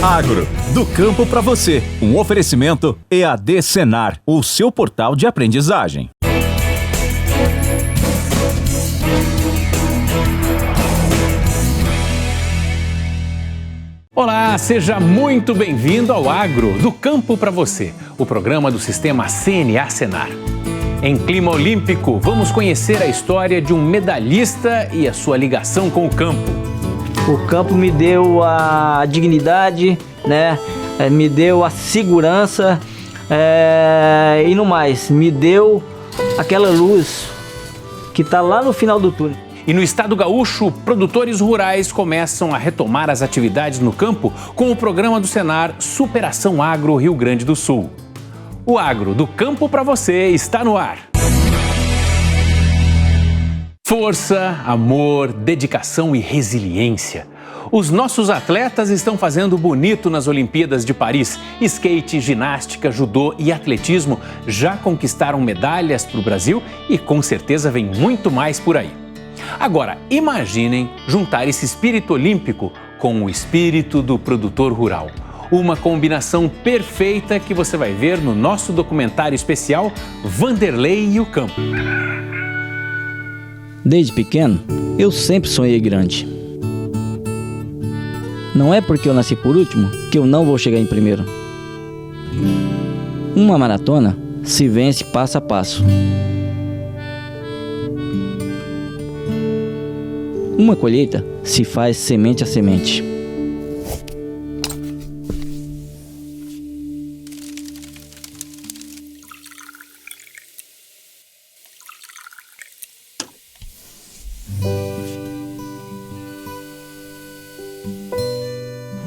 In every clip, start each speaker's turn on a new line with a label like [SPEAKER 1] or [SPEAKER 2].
[SPEAKER 1] Agro, do campo para você. Um oferecimento EAD Senar, o seu portal de aprendizagem.
[SPEAKER 2] Olá, seja muito bem-vindo ao Agro, do campo para você, o programa do sistema CNA Senar. Em clima olímpico, vamos conhecer a história de um medalhista e a sua ligação com o campo.
[SPEAKER 3] O campo me deu a dignidade, né? Me deu a segurança e no mais, me deu aquela luz que está lá no final do túnel.
[SPEAKER 2] E no estado gaúcho, produtores rurais começam a retomar as atividades no campo com o programa do Senar Superação Agro Rio Grande do Sul. O Agro, do campo para você, está no ar. Força, amor, dedicação e resiliência. Os nossos atletas estão fazendo bonito nas Olimpíadas de Paris. Skate, ginástica, judô e atletismo já conquistaram medalhas para o Brasil e com certeza vem muito mais por aí. Agora, imaginem juntar esse espírito olímpico com o espírito do produtor rural. Uma combinação perfeita que você vai ver no nosso documentário especial Vanderlei e o Campo.
[SPEAKER 3] Desde pequeno, eu sempre sonhei grande. Não é porque eu nasci por último que eu não vou chegar em primeiro. Uma maratona se vence passo a passo. Uma colheita se faz semente a semente.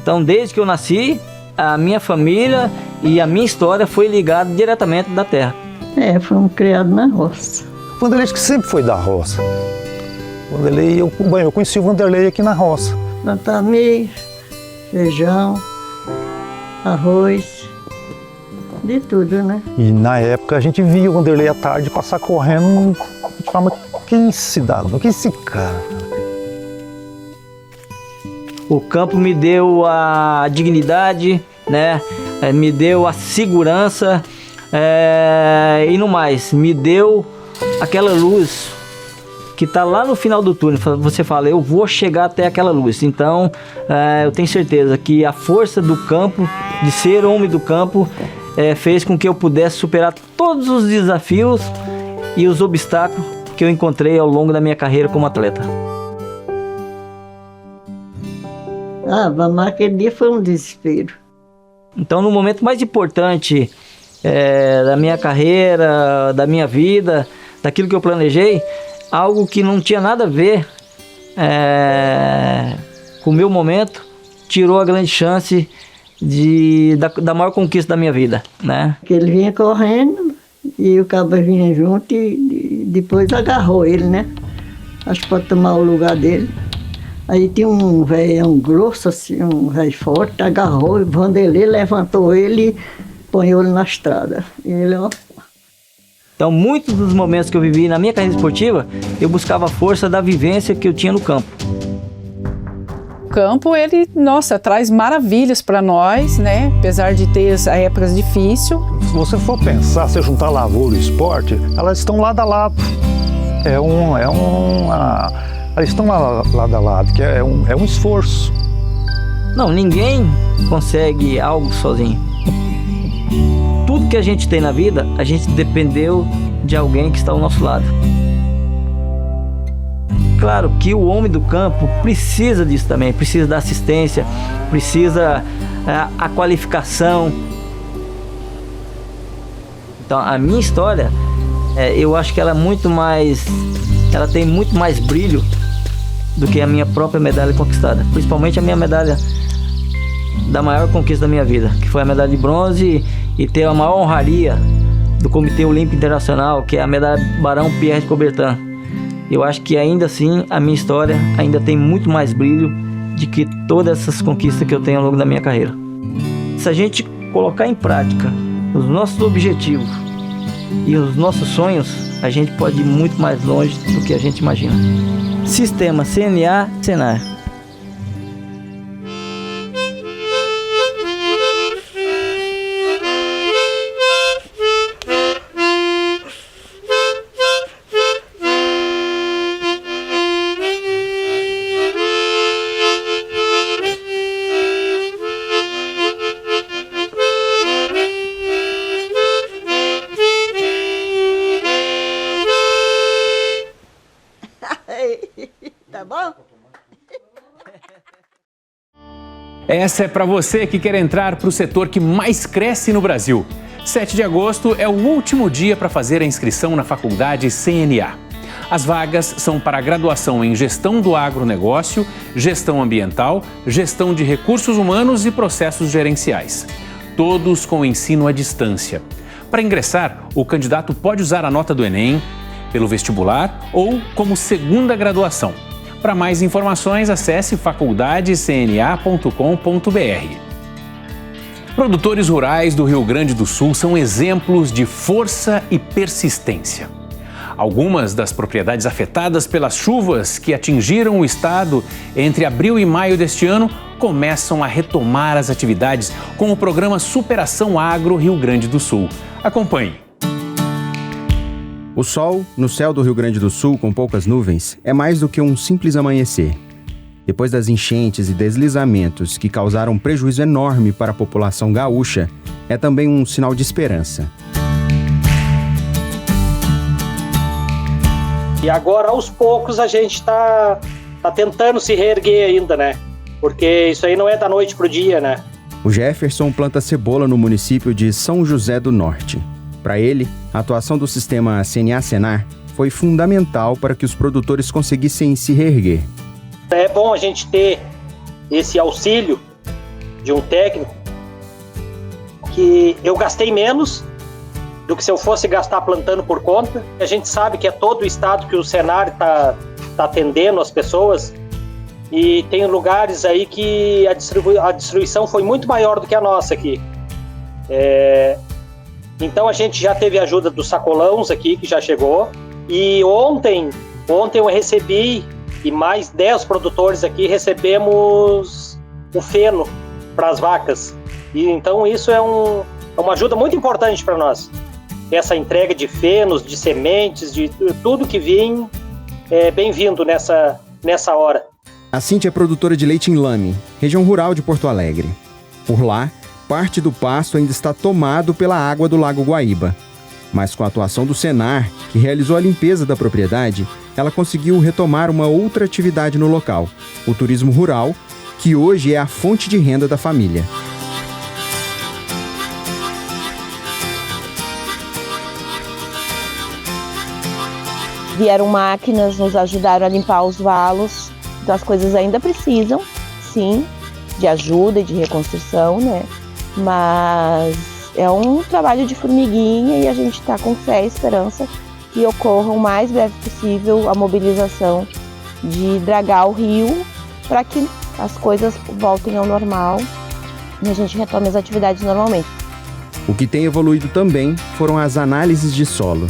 [SPEAKER 3] Então, desde que eu nasci, a minha família e a minha história foi ligada diretamente da terra.
[SPEAKER 4] Fomos criados na roça.
[SPEAKER 5] O Vanderlei que sempre foi da roça. O Vanderlei, eu conheci o Vanderlei aqui na roça.
[SPEAKER 4] Plantar milho, feijão, arroz, de tudo, né?
[SPEAKER 5] E na época a gente via o Vanderlei à tarde passar correndo e falava, quem é esse cidadão, quem é esse cara?
[SPEAKER 3] O campo me deu a dignidade, né? Me deu a segurança e no mais, me deu aquela luz que está lá no final do túnel. Você fala, eu vou chegar até aquela luz. Então, eu tenho certeza que a força do campo, de ser homem do campo, fez com que eu pudesse superar todos os desafios e os obstáculos que eu encontrei ao longo da minha carreira como atleta.
[SPEAKER 4] Mas aquele dia foi um desespero.
[SPEAKER 3] Então, no momento mais importante da minha carreira, da minha vida, daquilo que eu planejei, algo que não tinha nada a ver com o meu momento, tirou a grande chance da maior conquista da minha vida, né?
[SPEAKER 4] Que ele vinha correndo e o cabo vinha junto e depois agarrou ele, né? Acho que pode tomar o lugar dele. Aí tinha um velho grosso, assim, um velho forte, agarrou, o Vanderlei levantou ele e põe ele na estrada. E ele,
[SPEAKER 3] Então, muitos dos momentos que eu vivi na minha carreira esportiva, eu buscava a força da vivência que eu tinha no campo.
[SPEAKER 6] O campo, ele, traz maravilhas para nós, né? Apesar de ter as épocas difíceis.
[SPEAKER 5] Se você for pensar, se juntar lavoura e esporte, elas estão lado a lado. Elas estão lado a lado, que é um esforço.
[SPEAKER 3] Não, ninguém consegue algo sozinho. Tudo que a gente tem na vida, a gente dependeu de alguém que está ao nosso lado. Claro que o homem do campo precisa disso também, precisa da assistência, precisa a qualificação. Então, a minha história, eu acho que ela tem muito mais brilho do que a minha própria medalha conquistada. Principalmente a minha medalha da maior conquista da minha vida, que foi a medalha de bronze e ter a maior honraria do Comitê Olímpico Internacional, que é a medalha Barão Pierre de Coubertin. Eu acho que ainda assim a minha história ainda tem muito mais brilho do que todas essas conquistas que eu tenho ao longo da minha carreira. Se a gente colocar em prática os nossos objetivos e os nossos sonhos, a gente pode ir muito mais longe do que a gente imagina. Sistema CNA Senar.
[SPEAKER 2] Essa é para você que quer entrar para o setor que mais cresce no Brasil. 7 de agosto é o último dia para fazer a inscrição na faculdade CNA. As vagas são para a graduação em Gestão do Agronegócio, Gestão Ambiental, Gestão de Recursos Humanos e Processos Gerenciais. Todos com ensino à distância. Para ingressar, o candidato pode usar a nota do Enem, pelo vestibular ou como segunda graduação. Para mais informações, acesse faculdadecna.com.br. Produtores rurais do Rio Grande do Sul são exemplos de força e persistência. Algumas das propriedades afetadas pelas chuvas que atingiram o estado entre abril e maio deste ano começam a retomar as atividades com o programa Superação Agro Rio Grande do Sul. Acompanhe.
[SPEAKER 7] O sol, no céu do Rio Grande do Sul com poucas nuvens, é mais do que um simples amanhecer. Depois das enchentes e deslizamentos que causaram um prejuízo enorme para a população gaúcha, é também um sinal de esperança.
[SPEAKER 8] E agora, aos poucos, a gente está tentando se reerguer ainda, né? Porque isso aí não é da noite pro dia, né?
[SPEAKER 7] O Jefferson planta cebola no município de São José do Norte. Para ele, a atuação do sistema CNA-Senar foi fundamental para que os produtores conseguissem se reerguer.
[SPEAKER 8] É bom a gente ter esse auxílio de um técnico que eu gastei menos do que se eu fosse gastar plantando por conta. A gente sabe que é todo o estado que o Senar está atendendo as pessoas e tem lugares aí que a distribuição foi muito maior do que a nossa aqui. Então a gente já teve a ajuda dos sacolões aqui, que já chegou. E ontem eu recebi, e mais 10 produtores aqui, recebemos o feno para as vacas. E então isso é uma ajuda muito importante para nós. Essa entrega de fenos, de sementes, de tudo que vem é bem-vindo nessa hora.
[SPEAKER 7] A Cíntia é produtora de leite em Lame, região rural de Porto Alegre. Por lá, parte do pasto ainda está tomado pela água do Lago Guaíba. Mas com a atuação do Senar, que realizou a limpeza da propriedade, ela conseguiu retomar uma outra atividade no local, o turismo rural, que hoje é a fonte de renda da família.
[SPEAKER 9] Vieram máquinas, nos ajudaram a limpar os valos, então as coisas ainda precisam, sim, de ajuda e de reconstrução, né? Mas é um trabalho de formiguinha e a gente está com fé e esperança que ocorra o mais breve possível a mobilização de dragar o rio para que as coisas voltem ao normal e a gente retome as atividades normalmente.
[SPEAKER 7] O que tem evoluído também foram as análises de solo.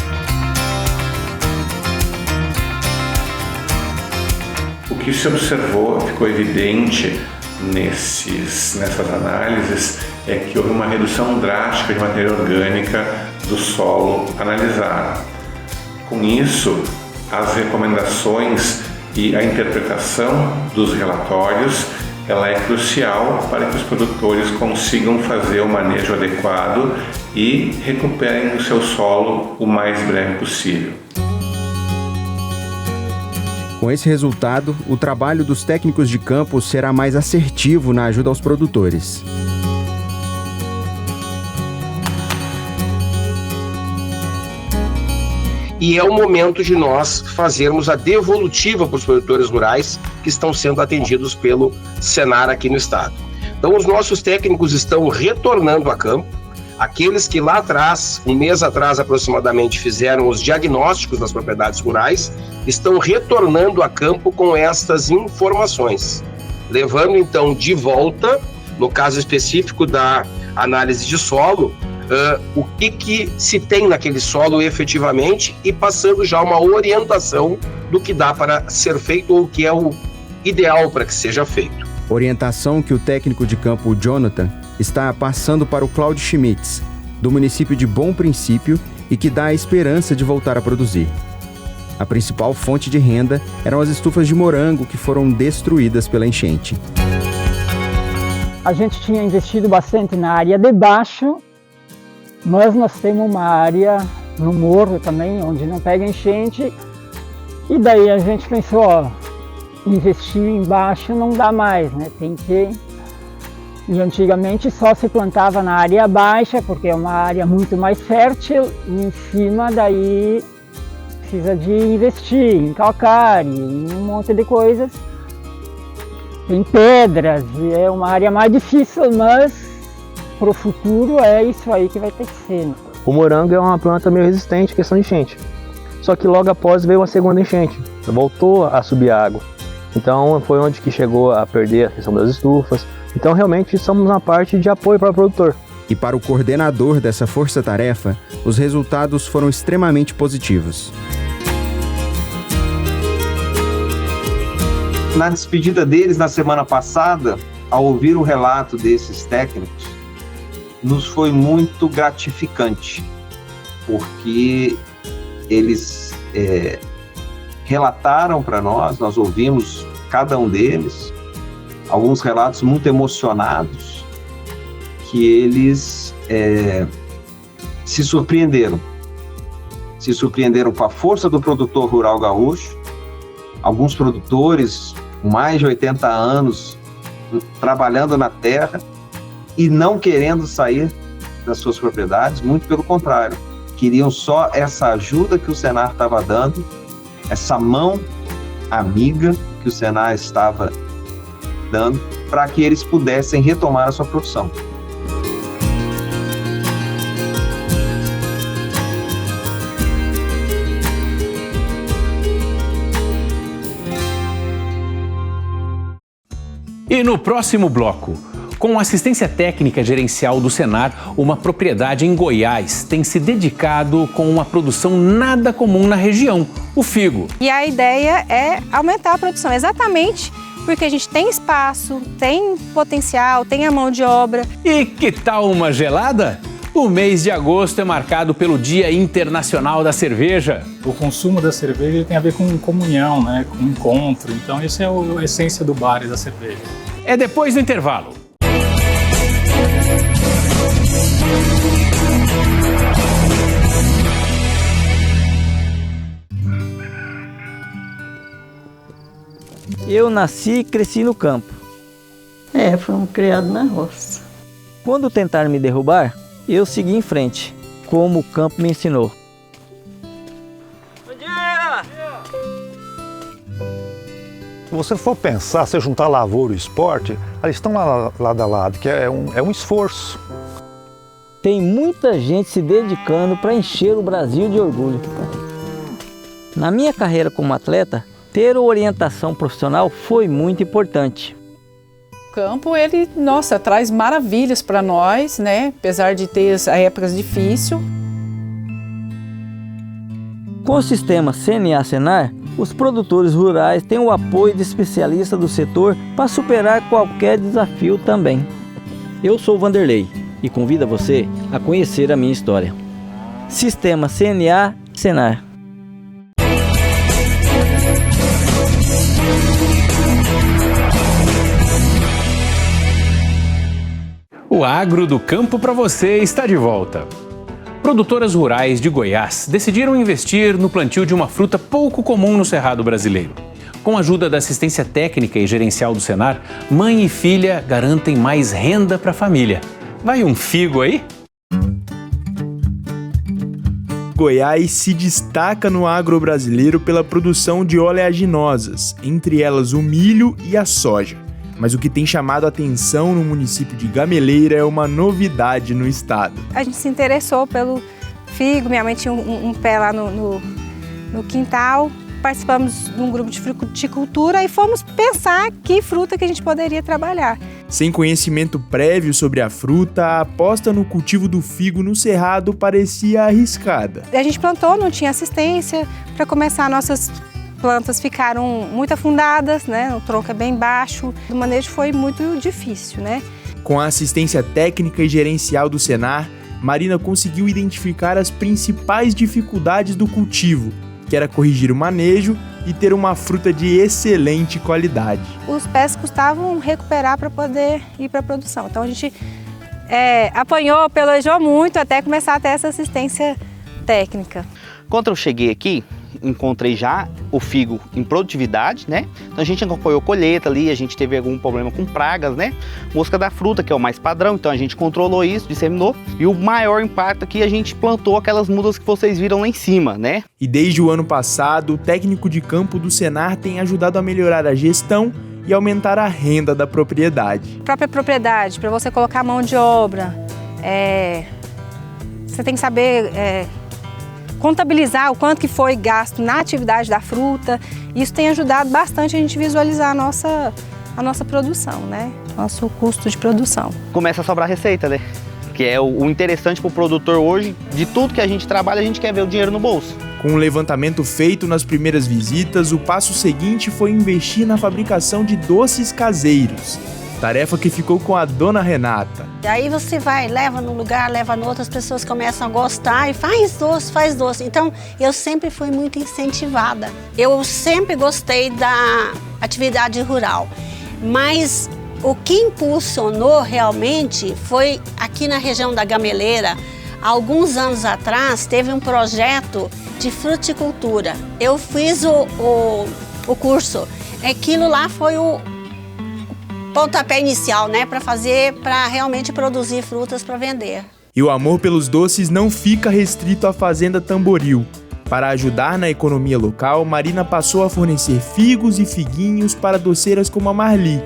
[SPEAKER 10] O que se observou, ficou evidente nessas análises, é que houve uma redução drástica de matéria orgânica do solo analisado. Com isso, as recomendações e a interpretação dos relatórios, ela é crucial para que os produtores consigam fazer o manejo adequado e recuperem o seu solo o mais breve possível.
[SPEAKER 7] Com esse resultado, o trabalho dos técnicos de campo será mais assertivo na ajuda aos produtores.
[SPEAKER 11] E é o momento de nós fazermos a devolutiva para os produtores rurais que estão sendo atendidos pelo Senar aqui no estado. Então, os nossos técnicos estão retornando a campo. Aqueles que lá atrás, um mês atrás aproximadamente, fizeram os diagnósticos das propriedades rurais, estão retornando a campo com estas informações, levando então de volta, no caso específico da análise de solo, o que se tem naquele solo efetivamente e passando já uma orientação do que dá para ser feito ou o que é o ideal para que seja feito.
[SPEAKER 7] Orientação que o técnico de campo Jonathan está passando para o Claudio Schmitz, do município de Bom Princípio, e que dá a esperança de voltar a produzir. A principal fonte de renda eram as estufas de morango que foram destruídas pela enchente.
[SPEAKER 12] A gente tinha investido bastante na área de baixo, mas nós temos uma área no morro também, onde não pega enchente, e daí a gente pensou, investir embaixo não dá mais, né? Tem que E antigamente só se plantava na área baixa, porque é uma área muito mais fértil, e em cima daí precisa de investir em calcário, em um monte de coisas. Tem pedras, e é uma área mais difícil, mas para o futuro é isso aí que vai ter que ser.
[SPEAKER 13] O morango é uma planta meio resistente à questão de enchente. Só que logo após veio uma segunda enchente, voltou a subir a água. Então foi onde que chegou a perder a questão das estufas. Então realmente somos uma parte de apoio para o produtor.
[SPEAKER 7] E para o coordenador dessa força-tarefa, os resultados foram extremamente positivos.
[SPEAKER 14] Na despedida deles na semana passada, ao ouvir o relato desses técnicos, nos foi muito gratificante, porque eles relataram para nós ouvimos cada um deles, alguns relatos muito emocionados, que eles se surpreenderam com a força do produtor rural gaúcho. Alguns produtores com mais de 80 anos trabalhando na terra e não querendo sair das suas propriedades, muito pelo contrário, queriam só essa ajuda que o Senar estava dando, essa mão amiga que o Senar estava dando, para que eles pudessem retomar a sua profissão.
[SPEAKER 2] E no próximo bloco, com assistência técnica gerencial do Senar, uma propriedade em Goiás tem se dedicado com uma produção nada comum na região, o figo.
[SPEAKER 15] E a ideia é aumentar a produção, exatamente porque a gente tem espaço, tem potencial, tem a mão de obra.
[SPEAKER 2] E que tal uma gelada? O mês de agosto é marcado pelo Dia Internacional da Cerveja.
[SPEAKER 16] O consumo da cerveja tem a ver com comunhão, né? Com encontro. Então, essa é a essência do bar e da cerveja.
[SPEAKER 2] É depois do intervalo.
[SPEAKER 3] Eu nasci e cresci no campo.
[SPEAKER 4] Fomos criados na roça.
[SPEAKER 3] Quando tentaram me derrubar, eu segui em frente, como o campo me ensinou.
[SPEAKER 5] Se você for pensar, se juntar lavoura e esporte, eles estão lado a lado, que é um esforço.
[SPEAKER 3] Tem muita gente se dedicando para encher o Brasil de orgulho. Na minha carreira como atleta, ter orientação profissional foi muito importante.
[SPEAKER 6] O campo, ele, traz maravilhas para nós, né? Apesar de ter as épocas difíceis.
[SPEAKER 3] Com o sistema CNA-Senar, os produtores rurais têm o apoio de especialistas do setor para superar qualquer desafio também. Eu sou o Vanderlei e convido você a conhecer a minha história. Sistema CNA-Senar.
[SPEAKER 2] O Agro do Campo para você está de volta. Produtoras rurais de Goiás decidiram investir no plantio de uma fruta pouco comum no Cerrado brasileiro. Com a ajuda da assistência técnica e gerencial do Senar, mãe e filha garantem mais renda para a família. Vai um figo aí?
[SPEAKER 17] Goiás se destaca no agro brasileiro pela produção de oleaginosas, entre elas o milho e a soja. Mas o que tem chamado a atenção no município de Gameleira é uma novidade no estado.
[SPEAKER 15] A gente se interessou pelo figo, minha mãe tinha um pé lá no quintal. Participamos de um grupo de fruticultura e fomos pensar que fruta que a gente poderia trabalhar.
[SPEAKER 17] Sem conhecimento prévio sobre a fruta, a aposta no cultivo do figo no Cerrado parecia arriscada.
[SPEAKER 15] A gente plantou, não tinha assistência. Para começar, nossas plantas ficaram muito afundadas, né? O tronco é bem baixo. O manejo foi muito difícil, né?
[SPEAKER 17] Com a assistência técnica e gerencial do Senar, Marina conseguiu identificar as principais dificuldades do cultivo, que era corrigir o manejo e ter uma fruta de excelente qualidade.
[SPEAKER 15] Os pés custavam recuperar para poder ir para a produção. Então a gente apanhou, pelejou muito até começar a ter essa assistência técnica.
[SPEAKER 18] Quando eu cheguei aqui, encontrei já o figo em produtividade, né? Então a gente acompanhou colheita ali, a gente teve algum problema com pragas, né? Mosca da fruta, que é o mais padrão, então a gente controlou isso, disseminou. E o maior impacto aqui, a gente plantou aquelas mudas que vocês viram lá em cima, né?
[SPEAKER 17] E desde o ano passado, o técnico de campo do Senar tem ajudado a melhorar a gestão e aumentar a renda da propriedade.
[SPEAKER 15] Própria propriedade, para você colocar mão de obra, você tem que saber contabilizar o quanto que foi gasto na atividade da fruta. Isso tem ajudado bastante a gente visualizar a nossa produção, né? Nosso custo de produção.
[SPEAKER 18] Começa a sobrar receita, né? Que é o interessante para o produtor hoje, de tudo que a gente trabalha, a gente quer ver o dinheiro no bolso.
[SPEAKER 17] Com o levantamento feito nas primeiras visitas, o passo seguinte foi investir na fabricação de doces caseiros. Tarefa que ficou com a dona Renata.
[SPEAKER 19] E aí você vai, leva num lugar, leva no outro, as pessoas começam a gostar e faz doce. Então, eu sempre fui muito incentivada. Eu sempre gostei da atividade rural, mas o que impulsionou realmente foi aqui na região da Gameleira. Há alguns anos atrás, teve um projeto de fruticultura. Eu fiz o curso. Aquilo lá foi o pontapé inicial, né, para realmente produzir frutas para vender.
[SPEAKER 17] E o amor pelos doces não fica restrito à Fazenda Tamboril. Para ajudar na economia local, Marina passou a fornecer figos e figuinhos para doceiras como a Marli.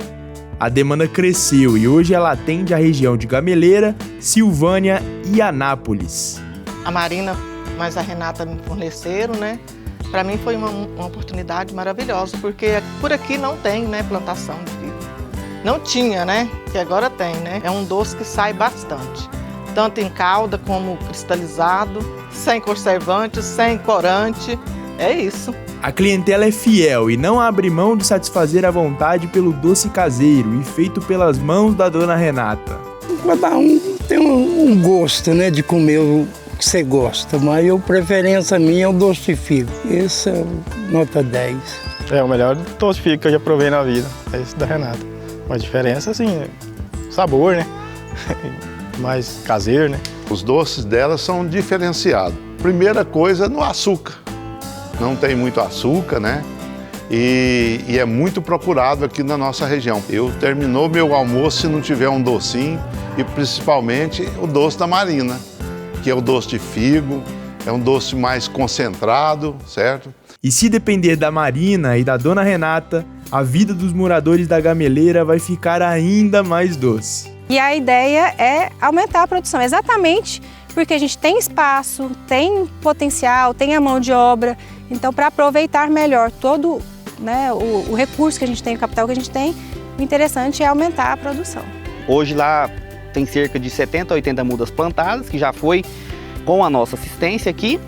[SPEAKER 17] A demanda cresceu e hoje ela atende a região de Gameleira, Silvânia e Anápolis.
[SPEAKER 20] A Marina mais a Renata me forneceram, né? Para mim foi uma oportunidade maravilhosa, porque por aqui não tem, né, plantação de figo. Não tinha, né? Que agora tem, né? É um doce que sai bastante. Tanto em calda como cristalizado, sem conservante, sem corante. É isso.
[SPEAKER 17] A clientela é fiel e não abre mão de satisfazer a vontade pelo doce caseiro e feito pelas mãos da dona Renata.
[SPEAKER 21] Cada um tem um gosto, né, de comer o que você gosta, mas a preferência minha é o doce de figo. Esse é nota 10.
[SPEAKER 22] É o melhor doce de figo que eu já provei na vida, é esse da Renata. Uma diferença, assim, sabor, né? Mais caseiro, né?
[SPEAKER 23] Os doces dela são diferenciados. Primeira coisa, no açúcar. Não tem muito açúcar, né? E é muito procurado aqui na nossa região. Eu terminou meu almoço se não tiver um docinho, e principalmente o doce da Marina, que é o doce de figo, é um doce mais concentrado, certo?
[SPEAKER 17] E se depender da Marina e da dona Renata, a vida dos moradores da Gameleira vai ficar ainda mais doce.
[SPEAKER 15] E a ideia é aumentar a produção, exatamente porque a gente tem espaço, tem potencial, tem a mão de obra. Então, para aproveitar melhor todo, né, o recurso que a gente tem, o capital que a gente tem, o interessante é aumentar a produção.
[SPEAKER 18] Hoje lá tem cerca de 70 a 80 mudas plantadas, que já foi com a nossa assistência aqui.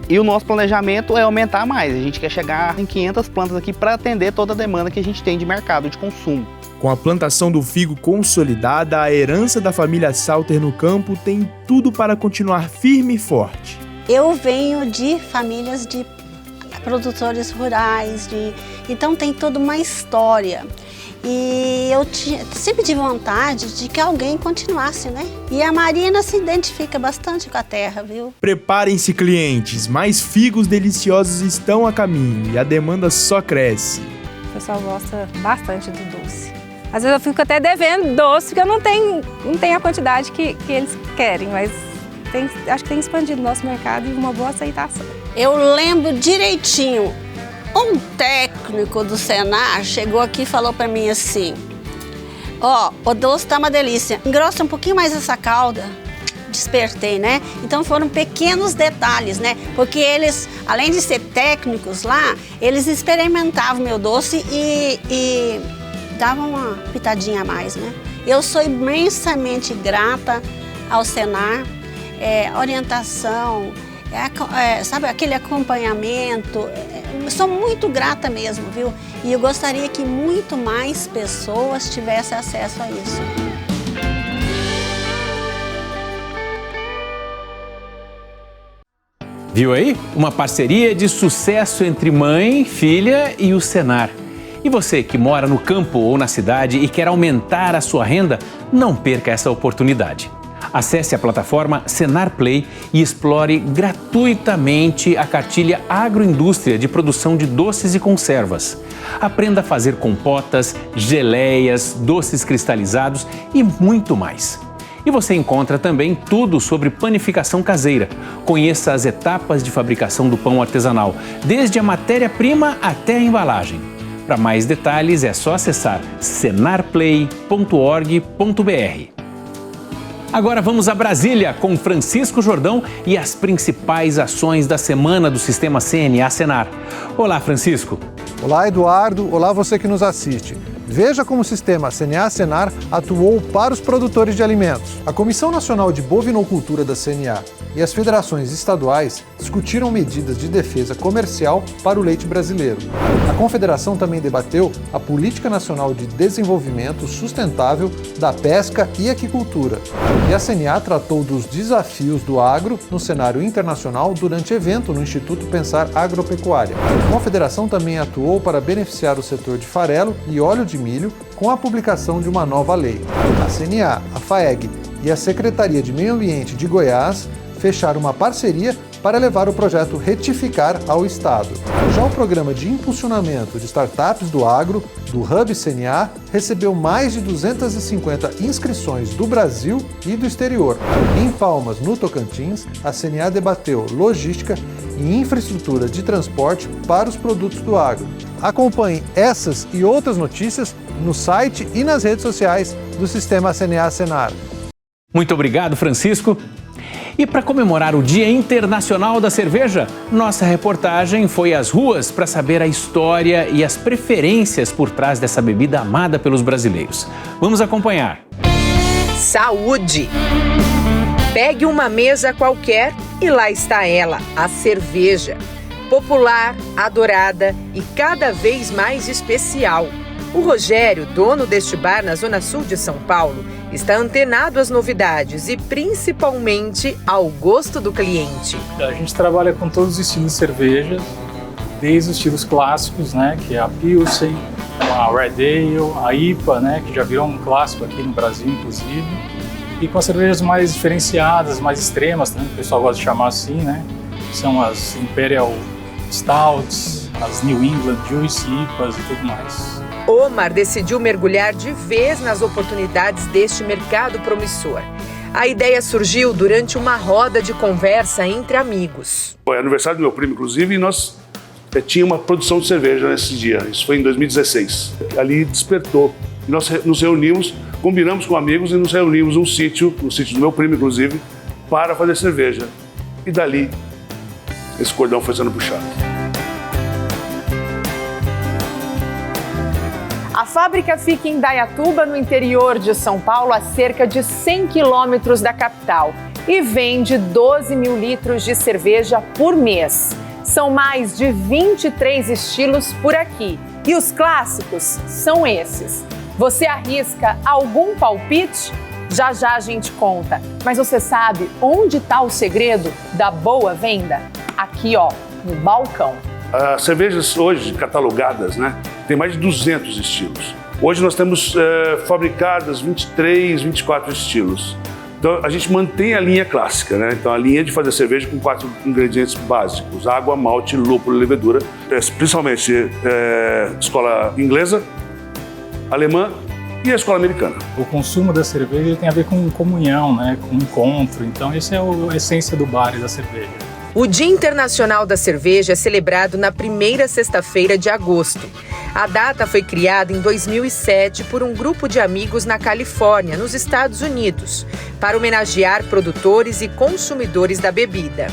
[SPEAKER 18] E o nosso planejamento é aumentar mais. A gente quer chegar em 500 plantas aqui para atender toda a demanda que a gente tem de mercado de consumo.
[SPEAKER 17] Com a plantação do figo consolidada, a herança da família Salter no campo tem tudo para continuar firme e forte.
[SPEAKER 19] Eu venho de famílias de produtores rurais, então tem toda uma história. E eu sempre tive vontade de que alguém continuasse, né? E a Marina se identifica bastante com a terra, viu?
[SPEAKER 17] Preparem-se, clientes, mais figos deliciosos estão a caminho e a demanda só cresce.
[SPEAKER 15] O pessoal gosta bastante do doce. Às vezes eu fico até devendo doce, porque eu não tenho a quantidade que eles querem, mas acho que tem expandido o nosso mercado e uma boa aceitação.
[SPEAKER 19] Eu lembro direitinho, um técnico do Senar chegou aqui e falou para mim assim, o doce tá uma delícia, engrossa um pouquinho mais essa calda. Despertei, né? Então foram pequenos detalhes, né? Porque eles, além de ser técnicos lá, eles experimentavam meu doce e davam uma pitadinha a mais, né? Eu sou imensamente grata ao Senar, orientação, sabe, aquele acompanhamento, sou muito grata mesmo, viu? E eu gostaria que muito mais pessoas tivessem acesso a isso.
[SPEAKER 2] Viu aí? Uma parceria de sucesso entre mãe, filha e o Senar. E você que mora no campo ou na cidade e quer aumentar a sua renda, não perca essa oportunidade. Acesse a plataforma Senar Play e explore gratuitamente a cartilha Agroindústria de Produção de Doces e Conservas. Aprenda a fazer compotas, geleias, doces cristalizados e muito mais. E você encontra também tudo sobre panificação caseira. Conheça as etapas de fabricação do pão artesanal, desde a matéria-prima até a embalagem. Para mais detalhes é só acessar senarplay.org.br. Agora vamos a Brasília com Francisco Jordão e as principais ações da semana do Sistema CNA Senar. Olá, Francisco.
[SPEAKER 1] Olá, Eduardo. Olá, você que nos assiste. Veja como o Sistema CNA Senar atuou para os produtores de alimentos. A Comissão Nacional de Bovinocultura da CNA e as federações estaduais discutiram medidas de defesa comercial para o leite brasileiro. A Confederação também debateu a Política Nacional de Desenvolvimento Sustentável da Pesca e Aquicultura. E a CNA tratou dos desafios do agro no cenário internacional durante evento no Instituto Pensar Agropecuária. A Confederação também atuou para beneficiar o setor de farelo e óleo de milho com a publicação de uma nova lei. A CNA, a FAEG e a Secretaria de Meio Ambiente de Goiás fecharam uma parceria para levar o projeto Retificar ao Estado. Já o programa de impulsionamento de startups do agro, do Hub CNA, recebeu mais de 250 inscrições do Brasil e do exterior. Em Palmas, no Tocantins, a CNA debateu logística e infraestrutura de transporte para os produtos do agro. Acompanhe essas e outras notícias no site e nas redes sociais do Sistema CNA Senar.
[SPEAKER 2] Muito obrigado, Francisco. E para comemorar o Dia Internacional da Cerveja, nossa reportagem foi às ruas para saber a história e as preferências por trás dessa bebida amada pelos brasileiros. Vamos acompanhar.
[SPEAKER 8] Saúde! Pegue uma mesa qualquer e lá está ela, a cerveja. Popular, adorada e cada vez mais especial. O Rogério, dono deste bar na Zona Sul de São Paulo, está antenado às novidades e principalmente ao gosto do cliente.
[SPEAKER 16] A gente trabalha com todos os estilos de cerveja, desde os estilos clássicos, né, que é a Pilsen, a Red Ale, a IPA, né, que já virou um clássico aqui no Brasil, inclusive, e com as cervejas mais diferenciadas, mais extremas, né, que o pessoal gosta de chamar assim, né, são as Imperial Stouts, as New England Juice IPAs e tudo mais.
[SPEAKER 8] Omar decidiu mergulhar de vez nas oportunidades deste mercado promissor. A ideia surgiu durante uma roda de conversa entre amigos.
[SPEAKER 9] Foi aniversário do meu primo, inclusive, e nós tinha uma produção de cerveja nesse dia. Isso foi em 2016. Ali despertou. E nós nos reunimos, combinamos com amigos e nos reunimos no sítio do meu primo, inclusive, para fazer cerveja. E dali, esse cordão foi sendo puxado.
[SPEAKER 24] A fábrica fica em Indaiatuba, no interior de São Paulo, a cerca de 100 quilômetros da capital, e vende 12 mil litros de cerveja por mês. São mais de 23 estilos por aqui, e os clássicos são esses. Você arrisca algum palpite? Já já a gente conta. Mas você sabe onde está o segredo da boa venda? Aqui, ó, no balcão.
[SPEAKER 9] As cervejas hoje catalogadas, né, tem mais de 200 estilos. Hoje nós temos fabricadas 23, 24 estilos. Então a gente mantém a linha clássica, né? Então a linha de fazer cerveja com 4 ingredientes básicos: água, malte, lúpulo e levedura. Principalmente escola inglesa, alemã e a escola americana.
[SPEAKER 16] O consumo da cerveja tem a ver com comunhão, né, com encontro. Então essa é a essência do bar e da cerveja.
[SPEAKER 8] O Dia Internacional da Cerveja é celebrado na primeira sexta-feira de agosto. A data foi criada em 2007 por um grupo de amigos na Califórnia, nos Estados Unidos, para homenagear produtores e consumidores da bebida.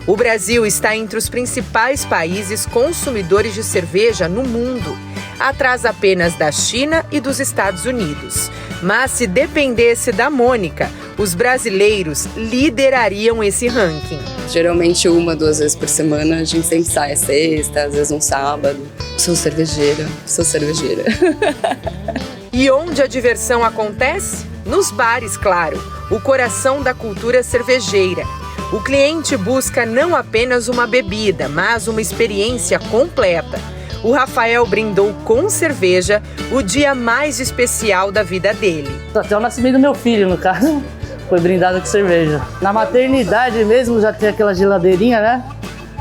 [SPEAKER 8] O Brasil está entre os principais países consumidores de cerveja no mundo, atrás apenas da China e dos Estados Unidos. Mas se dependesse da Mônica, os brasileiros liderariam esse ranking.
[SPEAKER 25] Geralmente 1, 2 vezes por semana, a gente sempre sai sexta, às vezes um sábado. Sou cervejeira.
[SPEAKER 8] E onde a diversão acontece? Nos bares, claro, o coração da cultura cervejeira. O cliente busca não apenas uma bebida, mas uma experiência completa. O Rafael brindou com cerveja o dia mais especial da vida dele.
[SPEAKER 26] Até o nascimento do meu filho, no caso.
[SPEAKER 7] foi brindada com cerveja. Na maternidade mesmo já tem aquela geladeirinha, né?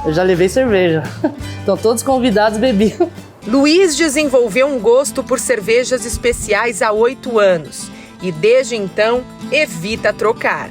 [SPEAKER 7] Eu já levei cerveja. Então todos convidados bebiam.
[SPEAKER 8] Luiz desenvolveu um gosto por cervejas especiais há 8 anos e desde então evita trocar.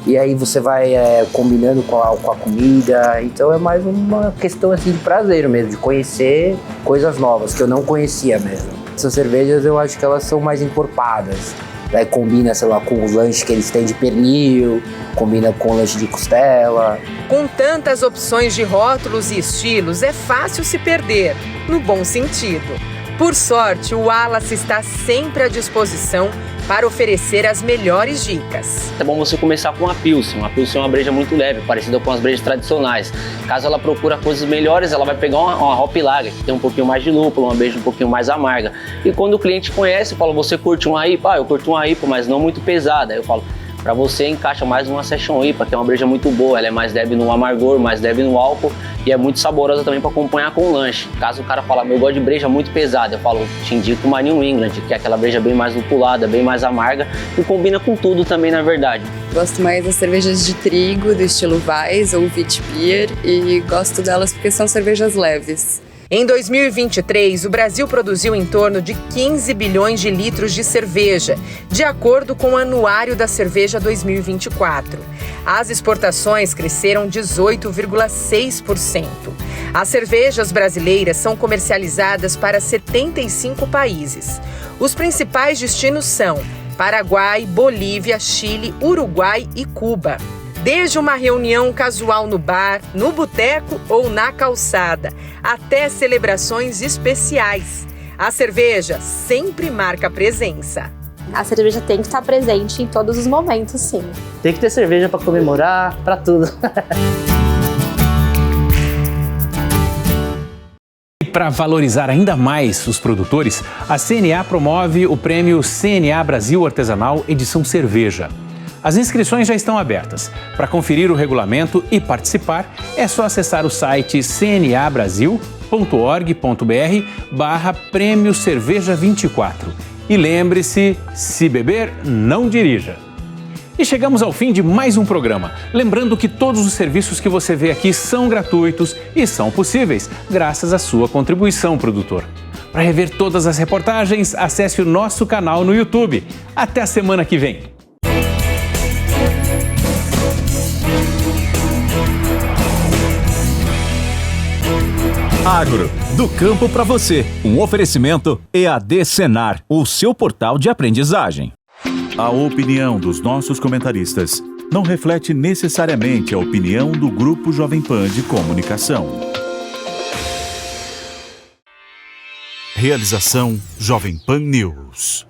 [SPEAKER 10] E aí você vai combinando com a comida, então é mais uma questão assim de prazer mesmo, de conhecer coisas novas que eu não conhecia mesmo. Essas cervejas eu acho que elas são mais encorpadas. Daí combina, sei lá, com os lanches que eles têm de pernil, combina com o lanche de costela.
[SPEAKER 8] Com tantas opções de rótulos e estilos, é fácil se perder, no bom sentido. Por sorte, o Wallace está sempre à disposição para oferecer as melhores dicas.
[SPEAKER 11] É bom você começar com a Pilsen. Uma Pilsen é uma breja muito leve, parecida com as brejas tradicionais. Caso ela procure coisas melhores, ela vai pegar uma Hop Lager, que tem um pouquinho mais de lúpulo, uma breja um pouquinho mais amarga. E quando o cliente conhece, fala, você curte uma IPA? Eu curto uma IPA, mas não muito pesada. Aí eu falo, para você encaixa mais uma Session IPA, que é uma breja muito boa. Ela é mais leve no amargor, mais leve no álcool e é muito saborosa também para acompanhar com o lanche. Caso o cara fale, eu gosto de breja muito pesada, eu falo, te indico uma New England, que é aquela breja bem mais lupulada, bem mais amarga e combina com tudo também, na verdade.
[SPEAKER 25] Gosto mais das cervejas de trigo, do estilo Weiss ou Wheat Beer, e gosto delas porque são cervejas leves.
[SPEAKER 8] Em 2023, o Brasil produziu em torno de 15 bilhões de litros de cerveja, de acordo com o Anuário da Cerveja 2024. As exportações cresceram 18,6%. As cervejas brasileiras são comercializadas para 75 países. Os principais destinos são Paraguai, Bolívia, Chile, Uruguai e Cuba. Desde uma reunião casual no bar, no boteco ou na calçada, até celebrações especiais. A cerveja sempre marca presença.
[SPEAKER 12] A cerveja tem que estar presente em todos os momentos, sim.
[SPEAKER 7] Tem que ter cerveja para comemorar, para tudo.
[SPEAKER 2] Para valorizar ainda mais os produtores, a CNA promove o prêmio CNA Brasil Artesanal Edição Cerveja. As inscrições já estão abertas. Para conferir o regulamento e participar, é só acessar o site cnabrasil.org.br/Prêmio Cerveja 24. E lembre-se, se beber, não dirija. E chegamos ao fim de mais um programa. Lembrando que todos os serviços que você vê aqui são gratuitos e são possíveis graças à sua contribuição, produtor. Para rever todas as reportagens, acesse o nosso canal no YouTube. Até a semana que vem.
[SPEAKER 13] Agro, do campo para você. Um oferecimento EAD Senar, o seu portal de aprendizagem. A opinião dos nossos comentaristas não reflete necessariamente a opinião do Grupo Jovem Pan de Comunicação. Realização Jovem Pan News.